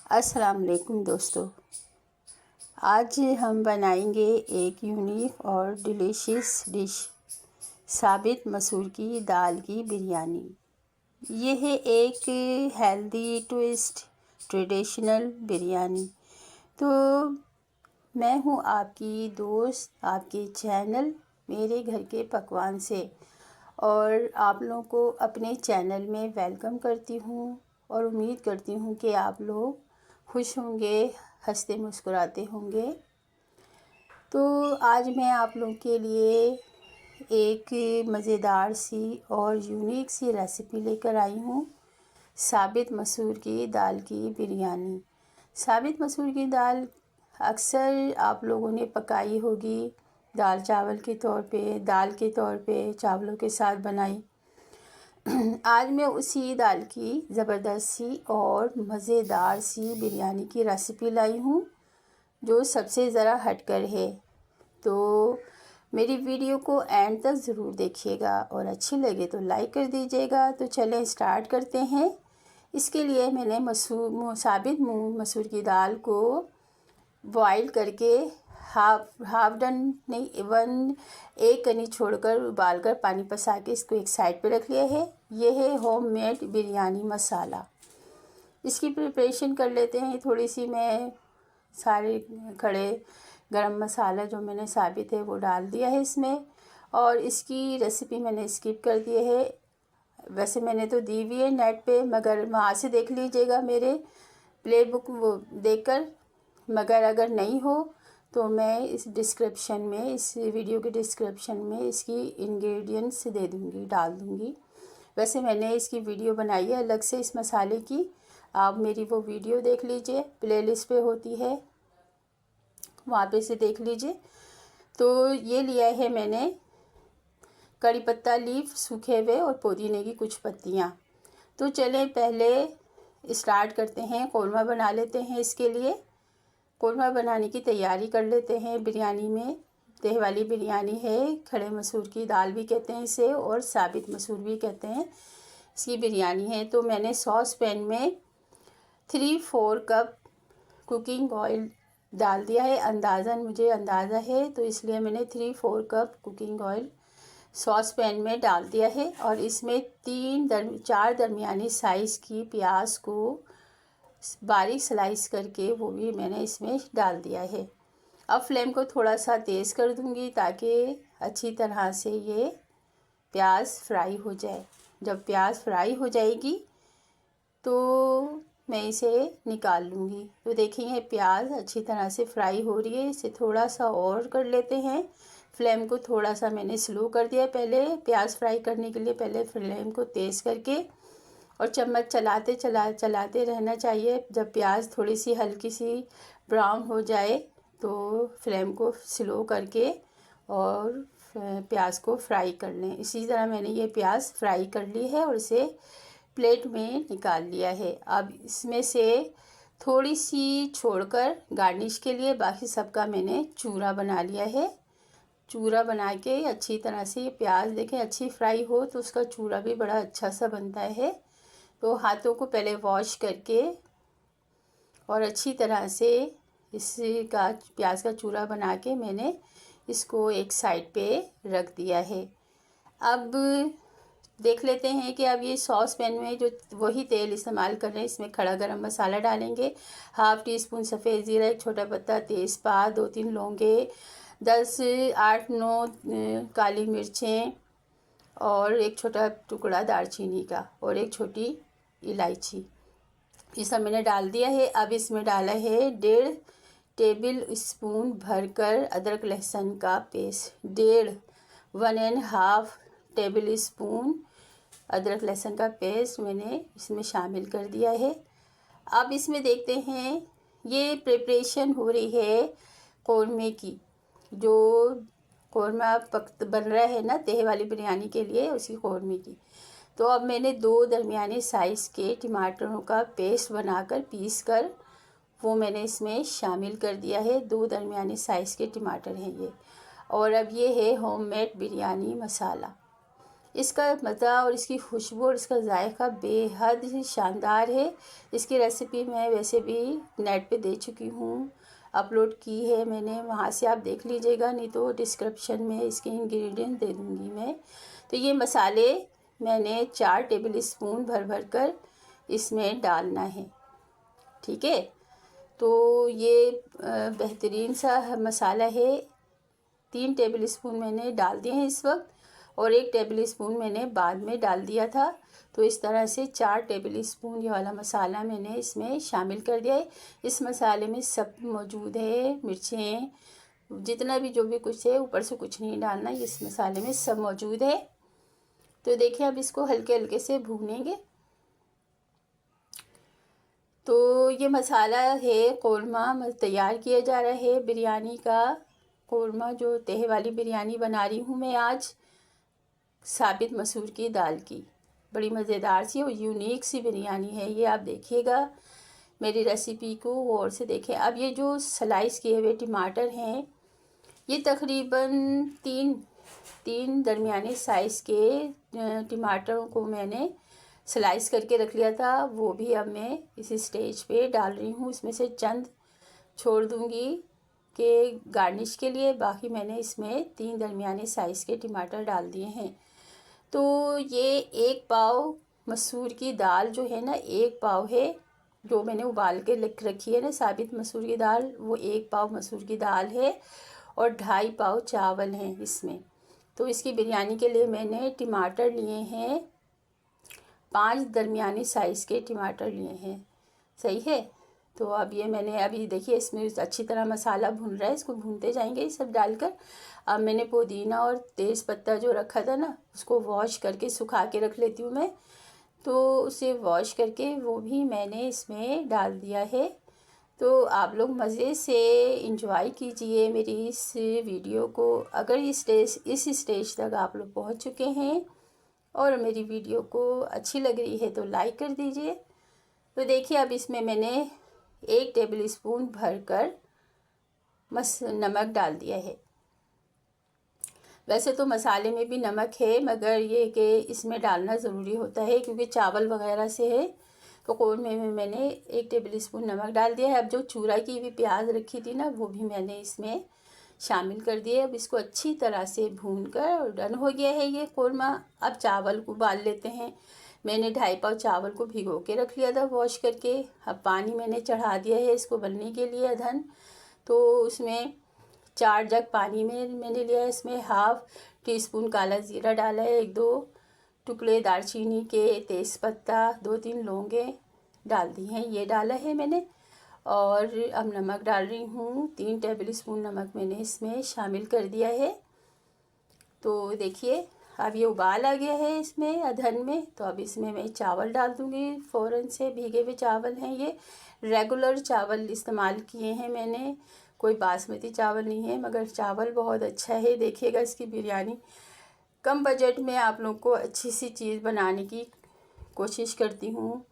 अस्सलाम वालेकुम दोस्तों। आज हम बनाएंगे एक यूनिक और डिलीशियस डिश साबित मसूर की दाल की बिरयानी। यह है एक हेल्दी ट्विस्ट ट्रेडिशनल बिरयानी। तो मैं हूँ आपकी दोस्त, आपके चैनल मेरे घर के पकवान से, और आप लोगों को अपने चैनल में वेलकम करती हूँ और उम्मीद करती हूँ कि आप लोग खुश होंगे, हंसते मुस्कुराते होंगे। तो आज मैं आप लोगों के लिए एक मज़ेदार सी और यूनिक सी रेसिपी लेकर आई हूँ, साबित मसूर की दाल की बिरयानी। साबित मसूर की दाल अक्सर आप लोगों ने पकाई होगी, दाल चावल के तौर पे, दाल के तौर पे चावलों के साथ बनाई। आज मैं उसी दाल की ज़बरदस्त सी और मज़ेदार सी बिरयानी की रेसिपी लाई हूँ, जो सबसे ज़रा हटकर है। तो मेरी वीडियो को एंड तक ज़रूर देखिएगा और अच्छी लगे तो लाइक कर दीजिएगा। तो चलें स्टार्ट करते हैं। इसके लिए मैंने साबित मसूर की दाल को बॉईल करके हाफ डन नहीं, एक कनी छोड़कर उबालकर पानी पसा के इसको एक साइड पे रख लिया है। ये है होममेड बिरयानी मसाला। इसकी प्रिपरेशन कर लेते हैं। थोड़ी सी मैं सारे खड़े गरम मसाला जो मैंने साबित है वो डाल दिया है इसमें, और इसकी रेसिपी मैंने स्किप कर दी है। वैसे मैंने तो दी हुई है नेट पे, मगर वहाँ से देख लीजिएगा मेरे प्ले बुक वो देखकर। मगर अगर नहीं हो तो मैं इस डिस्क्रिप्शन में, इस वीडियो के डिस्क्रिप्शन में इसकी इंग्रेडिएंट्स दे दूँगी, डाल दूँगी। वैसे मैंने इसकी वीडियो बनाई है अलग से इस मसाले की, आप मेरी वो वीडियो देख लीजिए, प्लेलिस्ट पे होती है, वहाँ पे से देख लीजिए। तो ये लिया है मैंने कड़ी पत्ता लीफ सूखे हुए और पुदीने की कुछ पत्तियाँ। तो चलें पहले स्टार्ट करते हैं, कौरमा बना लेते हैं। इसके लिए कौरमा बनाने की तैयारी कर लेते हैं। बिरयानी में तह वाली बिरयानी है, खड़े मसूर की दाल भी कहते हैं इसे और साबित मसूर भी कहते हैं, इसकी बिरयानी है। तो मैंने सॉस पैन में 3-4 कप कुकिंग ऑयल डाल दिया है। अंदाज़न मुझे अंदाज़ा है तो इसलिए मैंने 3-4 cup cooking oil sauce pan में डाल दिया है। और इसमें 4 दरमियानी साइज़ की प्याज को बारीक स्लाइस करके वो भी मैंने इसमें डाल दिया है। अब फ्लेम को थोड़ा सा तेज़ कर दूंगी ताकि अच्छी तरह से ये प्याज फ्राई हो जाए। जब प्याज फ्राई हो जाएगी तो मैं इसे निकाल लूँगी। तो देखेंगे प्याज अच्छी तरह से फ्राई हो रही है। इसे थोड़ा सा और कर लेते हैं। फ्लेम को थोड़ा सा मैंने स्लो कर दिया पहले प्याज फ्राई करने के लिए, पहले फ्लेम को तेज़ करके, और चम्मच चलाते रहना चाहिए। जब प्याज थोड़ी सी हल्की सी ब्राउन हो जाए तो फ्लेम को स्लो करके और प्याज को फ्राई कर लें। इसी तरह मैंने ये प्याज फ्राई कर ली है और इसे प्लेट में निकाल लिया है। अब इसमें से थोड़ी सी छोड़कर गार्निश के लिए बाकी सबका मैंने चूरा बना लिया है। चूरा बना के अच्छी तरह से ये प्याज देखें अच्छी फ्राई हो तो उसका चूरा भी बड़ा अच्छा सा बनता है। तो हाथों को पहले वॉश करके और अच्छी तरह से इसका प्याज का चूरा बना के मैंने इसको एक साइड पे रख दिया है। अब देख लेते हैं कि अब ये सॉस पैन में जो वही तेल इस्तेमाल कर रहे हैं, इसमें खड़ा गरम मसाला डालेंगे, 1/2 टीस्पून सफ़ेद ज़ीरा, 1 छोटा पत्ता तेज़पात, 2-3 लौंगे, 10-8-9 काली मिर्चें और 1 छोटा टुकड़ा दालचीनी का और 1 छोटी इलायची, ये सब मैंने डाल दिया है। अब इसमें डाला है 1.5 टेबल स्पून भरकर अदरक लहसुन का पेस्ट, 1.5 टेबल स्पून अदरक लहसुन का पेस्ट मैंने इसमें शामिल कर दिया है। अब इसमें देखते हैं ये प्रिपरेशन हो रही है कौरमे की, जो कौरमा बन रहा है ना तह वाली बिरयानी के लिए, उसी कौरमे की। तो अब मैंने 2 दरमियाने साइज़ के टमाटरों का पेस्ट बनाकर पीस कर वो मैंने इसमें शामिल कर दिया है। 2 दरमियाने साइज़ के टमाटर हैं ये। और अब ये है होममेड बिरयानी मसाला। इसका मज़ा और इसकी खुशबू और इसका जायका बेहद ही शानदार है। इसकी रेसिपी मैं वैसे भी नेट पे दे चुकी हूँ, अपलोड की है मैंने, वहाँ से आप देख लीजिएगा, नहीं तो डिस्क्रिप्शन में इसके इंग्रेडिएंट दे दूँगी मैं। तो ये मसाले मैंने 4 टेबल स्पून भर कर इसमें डालना है, ठीक है। तो ये बेहतरीन सा मसाला है। 3 टेबल स्पून मैंने डाल दिए हैं इस वक्त, और 1 टेबल स्पून मैंने बाद में डाल दिया था। तो इस तरह से 4 टेबल स्पून ये वाला मसाला मैंने इसमें शामिल कर दिया है। इस मसाले में सब मौजूद है, मिर्चें, जितना भी जो भी कुछ है, ऊपर से कुछ नहीं डालना, इस मसाले में सब मौजूद है। तो देखिए अब इसको हल्के हल्के से भूनेंगे। तो ये मसाला है, कौरमा तैयार किया जा रहा है बिरयानी का। कौरमा जो तह वाली बिरयानी बना रही हूँ मैं आज, साबित मसूर की दाल की, बड़ी मज़ेदार सी और यूनिक सी बिरयानी है ये। आप देखिएगा मेरी रेसिपी को गौर से देखें। अब ये जो स्लाइस किए हुए टमाटर हैं, ये तकरीबन तीन दरमियाने साइज़ के टमाटरों को मैंने स्लाइस करके रख लिया था, वो भी अब मैं इस स्टेज पे डाल रही हूँ। इसमें से चंद छोड़ दूँगी कि गार्निश के लिए, बाकी मैंने इसमें 3 दरमियाने साइज़ के टमाटर डाल दिए हैं। तो ये 1 पाव मसूर की दाल जो है ना, 1 पाव है जो मैंने उबाल के रखी है ना साबित मसूर की दाल, वो 1 पाव मसूर की दाल है, और 2.5 पाव चावल हैं इसमें। तो इसकी बिरयानी के लिए मैंने टमाटर लिए हैं, 5 दरमियाने साइज़ के टमाटर लिए हैं, सही है। तो अब ये मैंने अभी देखिए इसमें अच्छी तरह मसाला भून रहा है, इसको भूनते जाएंगे ये सब डालकर। अब मैंने पुदीना और तेज़ पत्ता जो रखा था ना, उसको वॉश करके सुखा के रख लेती हूँ मैं, तो उसे वॉश करके वो भी मैंने इसमें डाल दिया है। तो आप लोग मज़े से इंजॉय कीजिए मेरी इस वीडियो को। अगर इस स्टेज तक आप लोग पहुँच चुके हैं और मेरी वीडियो को अच्छी लग रही है तो लाइक कर दीजिए। तो देखिए अब इसमें मैंने 1 टेबल स्पून भरकर नमक डाल दिया है। वैसे तो मसाले में भी नमक है, मगर ये कि इसमें डालना ज़रूरी होता है क्योंकि चावल वगैरह से है। तो कौरमे में मैंने 1 टेबल स्पून नमक डाल दिया है। अब जो चूरा की हुई प्याज रखी थी ना, वो भी मैंने इसमें शामिल कर दिए। अब इसको अच्छी तरह से भूनकर और डन हो गया है ये कौरमा। अब चावल को उबाल लेते हैं। मैंने 2.5 पाव चावल को भिगो के रख लिया था वॉश करके। अब पानी मैंने चढ़ा दिया है इसको बनने के लिए अधन। तो उसमें 4 जग पानी में मैंने लिया है। इसमें 1/2 टीस्पून काला ज़ीरा डाला है, 1-2 टुकड़े दालचीनी के, तेज़पत्ता, 2-3 लौंगे डाल दी हैं, ये डाला है मैंने। और अब नमक डाल रही हूँ, 3 टेबल स्पून नमक मैंने इसमें शामिल कर दिया है। तो देखिए अब ये उबाल आ गया है इसमें अधन में। तो अब इसमें मैं चावल डाल दूँगी फ़ौरन से। भीगे हुए चावल हैं ये, रेगुलर चावल इस्तेमाल किए हैं मैंने, कोई बासमती चावल नहीं है, मगर चावल बहुत अच्छा है। देखिएगा इसकी बिरयानी। कम बजट में आप लोग को अच्छी सी चीज़ बनाने की कोशिश करती हूँ।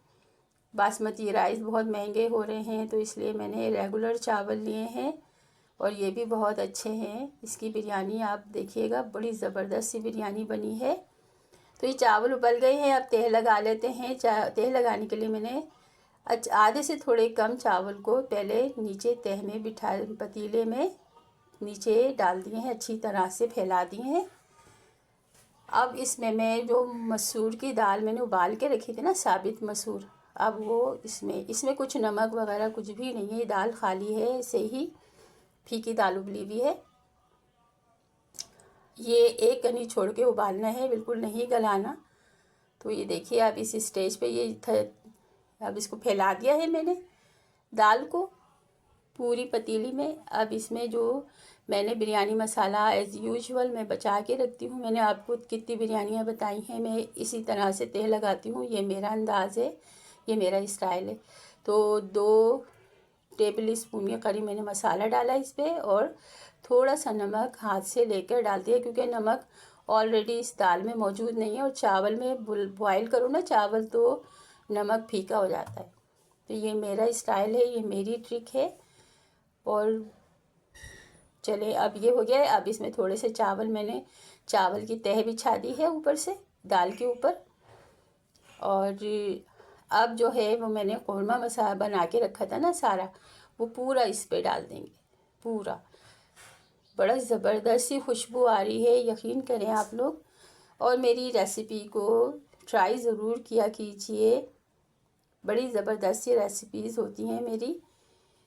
बासमती राइस बहुत महंगे हो रहे हैं, तो इसलिए मैंने रेगुलर चावल लिए हैं और ये भी बहुत अच्छे हैं। इसकी बिरयानी आप देखिएगा, बड़ी ज़बरदस्त सी बिरयानी बनी है। तो ये चावल उबल गए हैं, अब तह लगा लेते हैं। तह लगाने के लिए मैंने आधे से थोड़े कम चावल को पहले नीचे तह में बिठा, पतीले में नीचे डाल दिए हैं, अच्छी तरह से फैला दिए हैं। अब इसमें मैं जो मसूर की दाल मैंने उबाल के रखी थी ना, साबित मसूर, अब वो इसमें कुछ नमक वगैरह कुछ भी नहीं है, दाल खाली है, ऐसे ही फीकी दाल उबली हुई है। ये एक कनी छोड़ के उबालना है, बिल्कुल नहीं गलाना। तो ये देखिए अब इस स्टेज पे ये अब इसको फैला दिया है मैंने दाल को पूरी पतीली में। अब इसमें जो मैंने बिरयानी मसाला एज़ यूजुअल मैं बचा के रखती हूँ, मैंने आपको कितनी बिरयानियाँ बताई हैं, मैं इसी तरह से तह लगाती हूँ। ये मेरा अंदाज़ है, ये मेरा स्टाइल है। तो 2 टेबल स्पून के करीब मैंने मसाला डाला इस पर, और थोड़ा सा नमक हाथ से लेकर डाल दिया, क्योंकि नमक ऑलरेडी इस दाल में मौजूद नहीं है, और चावल में बॉयल करो ना चावल तो नमक फीका हो जाता है। तो ये मेरा स्टाइल है, ये मेरी ट्रिक है। और चले अब ये हो गया है। अब इसमें थोड़े से चावल, मैंने चावल की तह बिछा दी है ऊपर से, दाल के ऊपर। और अब जो है वो मैंने कौरमा मसाला बना के रखा था ना सारा, वो पूरा इस पे डाल देंगे पूरा। बड़ा ज़बरदस्त सी खुशबू आ रही है, यकीन करें आप लोग। और मेरी रेसिपी को ट्राई ज़रूर किया कीजिए, बड़ी ज़बरदस्त सी रेसिपीज़ होती हैं मेरी,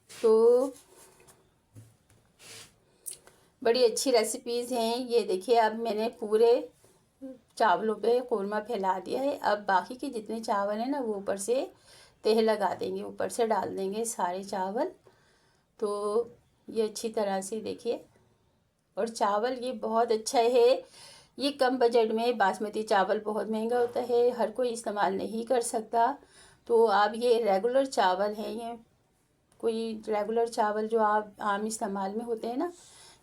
तो बड़ी अच्छी रेसिपीज़ हैं ये। देखिए अब मैंने पूरे चावलों पे कौरमा फैला दिया है। अब बाकी के जितने चावल हैं ना वो ऊपर से तेल लगा देंगे, ऊपर से डाल देंगे सारे चावल। तो ये अच्छी तरह से देखिए। और चावल ये बहुत अच्छा है, ये कम बजट में, बासमती चावल बहुत महंगा होता है, हर कोई इस्तेमाल नहीं कर सकता। तो आप ये रेगुलर चावल हैं, ये कोई रेगुलर चावल जो आप आम इस्तेमाल में होते हैं ना,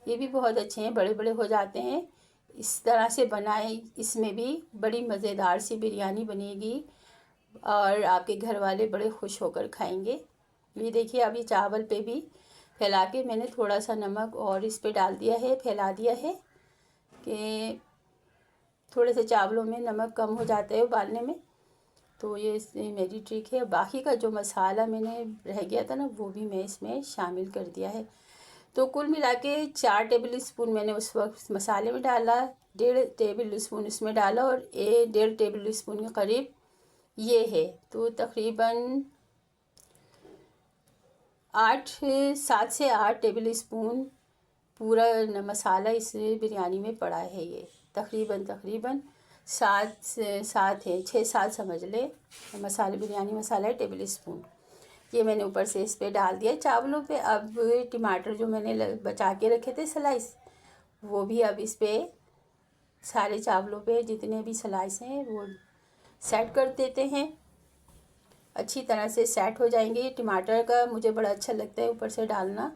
ये भी बहुत अच्छे हैं, बड़े बड़े हो जाते हैं। इस तरह से बनाएं, इसमें भी बड़ी मज़ेदार सी बिरयानी बनेगी और आपके घर वाले बड़े खुश होकर खाएंगे। ये देखिए अभी चावल पे भी फैला के मैंने थोड़ा सा नमक और इस पे डाल दिया है, फैला दिया है कि थोड़े से चावलों में नमक कम हो जाता है उबालने में। तो ये मेरी ट्रिक है। बाकी का जो मसाला मैंने रह गया था ना वो भी मैं इसमें शामिल कर दिया है। तो कुल मिला के 4 टेबल स्पून मैंने उस वक्त मसाले में डाला, 1.5 टेबल स्पून इसमें डाला और 1.5 टेबल स्पून के करीब ये है। तो तकरीबन 7 से 8 टेबल स्पून पूरा मसाला इस बिरयानी में पड़ा है। ये तकरीबन 7 है, 6-7 समझ ले मसाले, बिरयानी मसाला है टेबल स्पून। ये मैंने ऊपर से इस पे डाल दिया चावलों पे। अब टमाटर जो मैंने बचा के रखे थे स्लाइस, वो भी अब इस पे सारे चावलों पे जितने भी स्लाइस हैं वो सेट कर देते हैं। अच्छी तरह से सेट हो जाएंगे। टमाटर का मुझे बड़ा अच्छा लगता है ऊपर से डालना,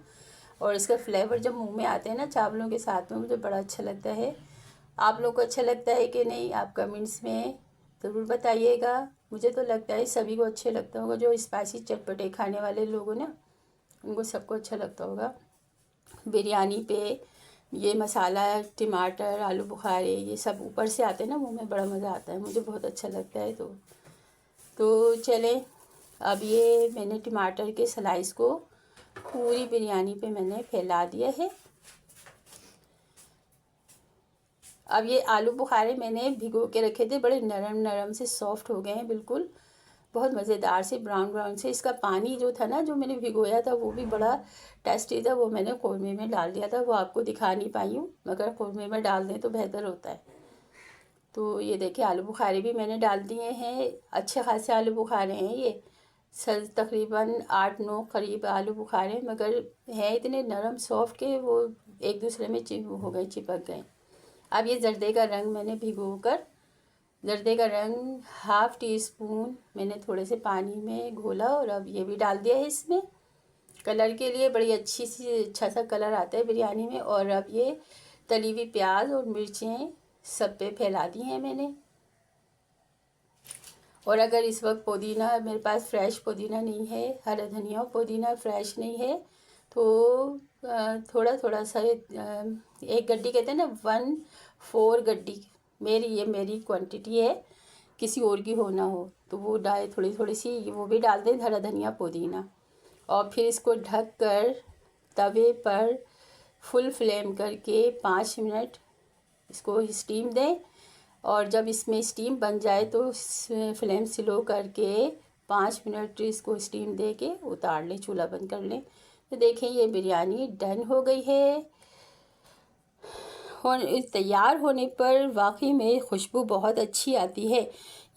और इसका फ्लेवर जब मुंह में आते हैं ना चावलों के साथ में, मुझे बड़ा अच्छा लगता है। आप लोग को अच्छा लगता है कि नहीं, आप कमेंट्स में ज़रूर बताइएगा। मुझे तो लगता है सभी को अच्छे लगता होगा, जो स्पाइसी चटपटे खाने वाले लोग हो ना, उनको सबको अच्छा लगता होगा। बिरयानी पे ये मसाला, टमाटर, आलू बुखारे, ये सब ऊपर से आते हैं ना मुंह में, बड़ा मज़ा आता है, मुझे बहुत अच्छा लगता है। तो चलें, अब ये मैंने टमाटर के स्लाइस को पूरी बिरयानी पे मैंने फैला दिया है। अब ये आलू बुखारे मैंने भिगो के रखे थे, बड़े नरम नरम से सॉफ्ट हो गए हैं बिल्कुल, बहुत मज़ेदार से ब्राउन ब्राउन से। इसका पानी जो था ना, जो मैंने भिगोया था, वो भी बड़ा टेस्टी था, वो मैंने कौरमे में डाल दिया था। वो आपको दिखा नहीं पाई हूँ, मगर कौरमे में डाल दें तो बेहतर होता है। तो ये देखिए आलू बुखारे भी मैंने डाल दिए हैं, अच्छे खासे आलू बुखारे हैं ये, तकरीबन 8-9 करीब आलू बुखारे, मगर हैं इतने नरम सॉफ्ट के वो एक दूसरे में हो गए, चिपक गए। अब ये जर्दे का रंग मैंने भिगोकर, जर्दे का रंग 1/2 टीस्पून मैंने थोड़े से पानी में घोला और अब ये भी डाल दिया है इसमें, कलर के लिए। बड़ी अच्छा सा कलर आता है बिरयानी में। और अब ये तली हुई प्याज और मिर्चें सब पे फैला दी हैं मैंने। और अगर इस वक्त पुदीना मेरे पास फ्रेश पुदीना नहीं है, हरा धनिया पुदीना फ्रेश नहीं है, तो थोड़ा थोड़ा सा एक गड्डी कहते हैं ना, 1/4 गड्डी, मेरी क्वांटिटी है, किसी और की हो ना हो तो वो डाले, थोड़ी थोड़ी सी वो भी डाल दें, हरा धनिया पुदीना। और फिर इसको ढक कर तवे पर फुल फ्लेम करके 5 मिनट इसको स्टीम दें। और जब इसमें स्टीम बन जाए तो फ्लेम स्लो करके 5 मिनट इसको स्टीम दे के उतार लें, चूल्हा बंद कर लें। तो देखें ये बिरयानी डन हो गई है। और तैयार होने पर वाकई में खुशबू बहुत अच्छी आती है।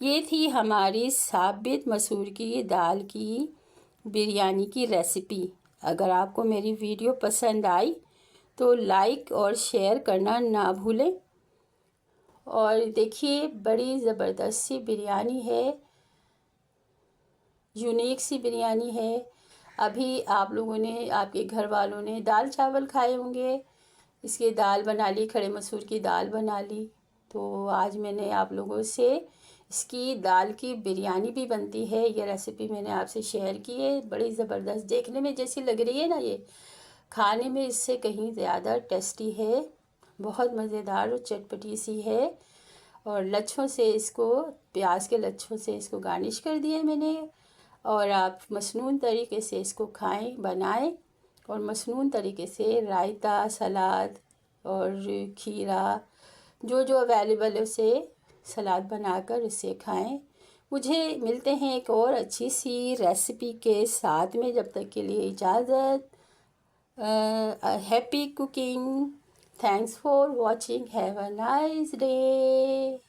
ये थी हमारी साबित मसूर की दाल की बिरयानी की रेसिपी। अगर आपको मेरी वीडियो पसंद आई तो लाइक और शेयर करना ना भूलें। और देखिए बड़ी ज़बरदस्त सी बिरयानी है, यूनिक सी बिरयानी है। अभी आप लोगों ने, आपके घर वालों ने दाल चावल खाए होंगे, इसकी दाल बना ली, खड़े मसूर की दाल बना ली। तो आज मैंने आप लोगों से इसकी दाल की बिरयानी भी बनती है, ये रेसिपी मैंने आपसे शेयर की है। बड़ी ज़बरदस्त, देखने में जैसी लग रही है ना, ये खाने में इससे कहीं ज़्यादा टेस्टी है, बहुत मज़ेदार और चटपटी सी है। और लच्छों से इसको, प्याज के लच्छों से इसको गार्निश कर दिया मैंने। और आप मसनून तरीके से इसको खाएं, बनाएं, और मसनून तरीके से रायता, सलाद और खीरा जो जो अवेलेबल है उसे सलाद बनाकर इसे खाएं। मुझे मिलते हैं एक और अच्छी सी रेसिपी के साथ में, जब तक के लिए इजाज़त। Happy cooking. Thanks for watching. Have a nice day.